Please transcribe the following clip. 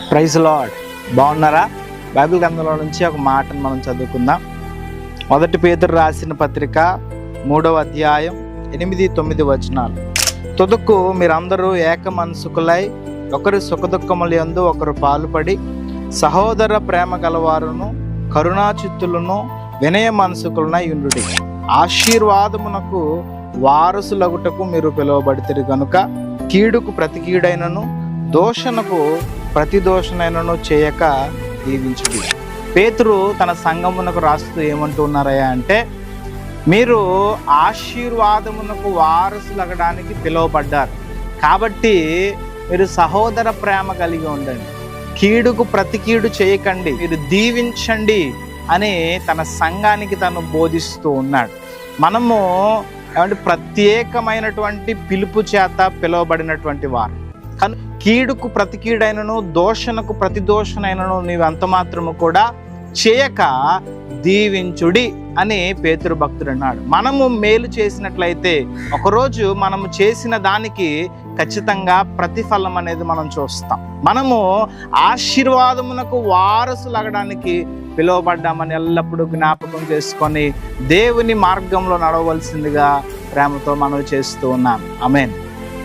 Praise lord. బాగున్నారా? Bible గ్రంథంలో నుంచి ఒక మాటను మనం చదువుకుందాం. 1 పేతురు రాసిన పత్రిక 3వ అధ్యాయం 8-9 వచనాలు. తుదకు మీరందరూ ఏక మనసుకులై ఒకరి సుఖదుఖముల యందు ఒకరు పాలుపడి సహోదర ప్రేమ గలవారును కరుణాచిత్తులను వినయ మనసుకులనై యుండుడి. ఆశీర్వాదమునకు వారసులగుటకు మీరు పిలువబడితిరి గనుక కీడుకు ప్రతి కీడైనను దోషణకు ప్రతి దోషణైనను చేయక దీవించుడి. పేతురు తన సంఘమునకు రాస్తూ ఏమంటున్నారయ్యా అంటే, మీరు ఆశీర్వాదమునకు వారసులగడానికి పిలువబడ్డారు కాబట్టి మీరు సహోదర ప్రేమ కలిగి ఉండండి, కీడుకు ప్రతి కీడు చేయకండి, మీరు దీవించండి అని తన సంఘానికి తను బోధిస్తూ ఉన్నాడు. మనము ఏమంటే ప్రత్యేకమైనటువంటి పిలుపు చేత పిలువబడినటువంటి వారు. కానీ కీడుకు ప్రతి కీడైనను దోషణకు ప్రతి దోషణైనను నీవు అంత మాత్రము కూడా చేయక దీవించుడి అని పేతురు భక్తుడు అన్నాడు. మనము మేలు చేసినట్లయితే ఒకరోజు మనము చేసిన దానికి ఖచ్చితంగా ప్రతిఫలం అనేది మనం చూస్తాం. మనము ఆశీర్వాదమునకు వారసులగడానికి పిలువబడ్డామని ఎల్లప్పుడూ జ్ఞాపకం చేసుకొని దేవుని మార్గంలో నడవవలసిందిగా ప్రేమతో మనవి చేస్తూ ఉన్నాం. ఆమేన్.